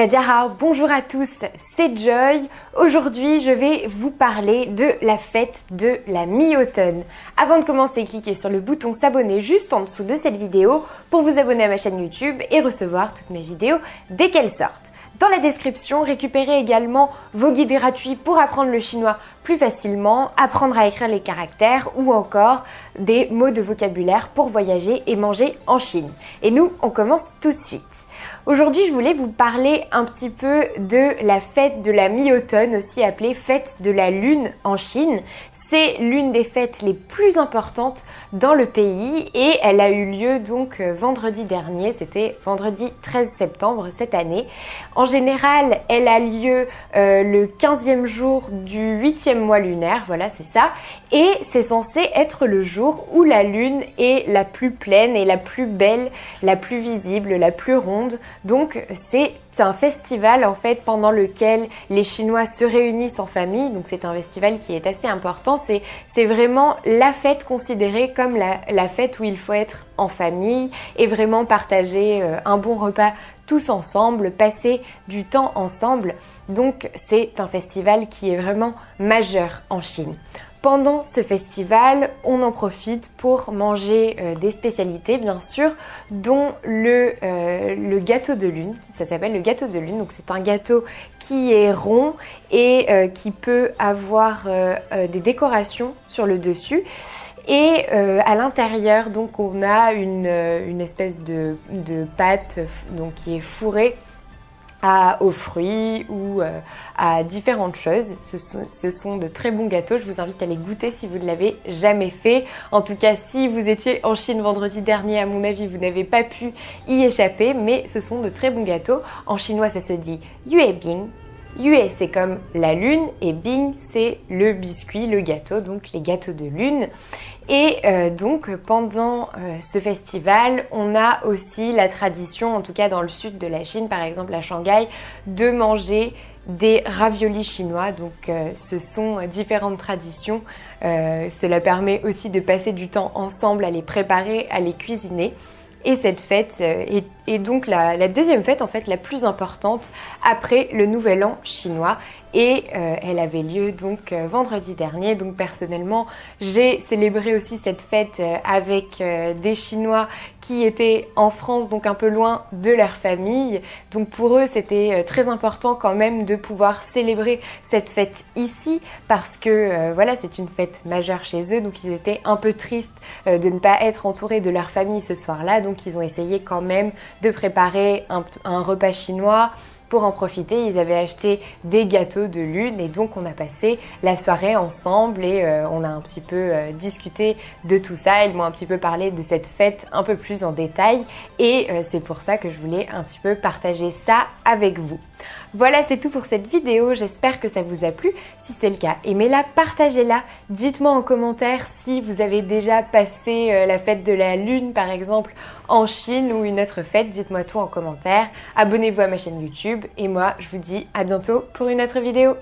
Dajahao, bonjour à tous, c'est Joy. Aujourd'hui, je vais vous parler de la fête de la mi-automne. Avant de commencer, cliquez sur le bouton s'abonner juste en dessous de cette vidéo pour vous abonner à ma chaîne YouTube et recevoir toutes mes vidéos dès qu'elles sortent. Dans la description, récupérez également vos guides gratuits pour apprendre le chinois plus facilement, apprendre à écrire les caractères ou encore des mots de vocabulaire pour voyager et manger en Chine. Et nous, on commence tout de suite. Aujourd'hui, je voulais vous parler un petit peu de la fête de la mi-automne, aussi appelée fête de la lune en Chine. C'est l'une des fêtes les plus importantes dans le pays et elle a eu lieu donc vendredi dernier, c'était vendredi 13 septembre cette année. En général, elle a lieu le 15e jour du 8e mois lunaire, voilà c'est ça. Et c'est censé être le jour où la lune est la plus pleine et la plus belle, la plus visible, la plus ronde. Donc c'est un festival en fait pendant lequel les Chinois se réunissent en famille. Donc c'est un festival qui est assez important. C'est vraiment la fête considérée comme la fête où il faut être en famille et vraiment partager un bon repas tous ensemble, passer du temps ensemble. Donc c'est un festival qui est vraiment majeur en Chine. Pendant ce festival, on en profite pour manger des spécialités bien sûr, dont le gâteau de lune. Ça s'appelle le gâteau de lune, donc c'est un gâteau qui est rond et qui peut avoir des décorations sur le dessus. Et à l'intérieur, donc on a une espèce de pâte donc, qui est fourrée aux fruits ou à différentes choses. Ce sont de très bons gâteaux, je vous invite à les goûter si vous ne l'avez jamais fait. En tout cas, si vous étiez en Chine vendredi dernier, à mon avis, vous n'avez pas pu y échapper, mais ce sont de très bons gâteaux. En chinois, ça se dit Yue Bing. Yue, c'est comme la lune et Bing, c'est le biscuit, le gâteau, donc les gâteaux de lune. Et donc pendant ce festival, on a aussi la tradition, en tout cas dans le sud de la Chine, par exemple à Shanghai, de manger des raviolis chinois. Donc ce sont différentes traditions. Cela permet aussi de passer du temps ensemble à les préparer, à les cuisiner. Et cette fête est donc la deuxième fête en fait la plus importante après le Nouvel An chinois et elle avait lieu donc vendredi dernier. Donc personnellement j'ai célébré aussi cette fête avec des Chinois qui étaient en France, donc un peu loin de leur famille. Donc pour eux c'était très important quand même de pouvoir célébrer cette fête ici parce que voilà, c'est une fête majeure chez eux, donc ils étaient un peu tristes de ne pas être entourés de leur famille ce soir-là. Donc ils ont essayé quand même de préparer un repas chinois. Pour en profiter, ils avaient acheté des gâteaux de lune et donc on a passé la soirée ensemble et on a un petit peu discuté de tout ça. Ils m'ont un petit peu parlé de cette fête un peu plus en détail et c'est pour ça que je voulais un petit peu partager ça avec vous. Voilà, c'est tout pour cette vidéo, j'espère que ça vous a plu. Si c'est le cas, aimez-la, partagez-la, dites-moi en commentaire si vous avez déjà passé la fête de la lune par exemple en Chine ou une autre fête, dites-moi tout en commentaire. Abonnez-vous à ma chaîne YouTube et moi je vous dis à bientôt pour une autre vidéo.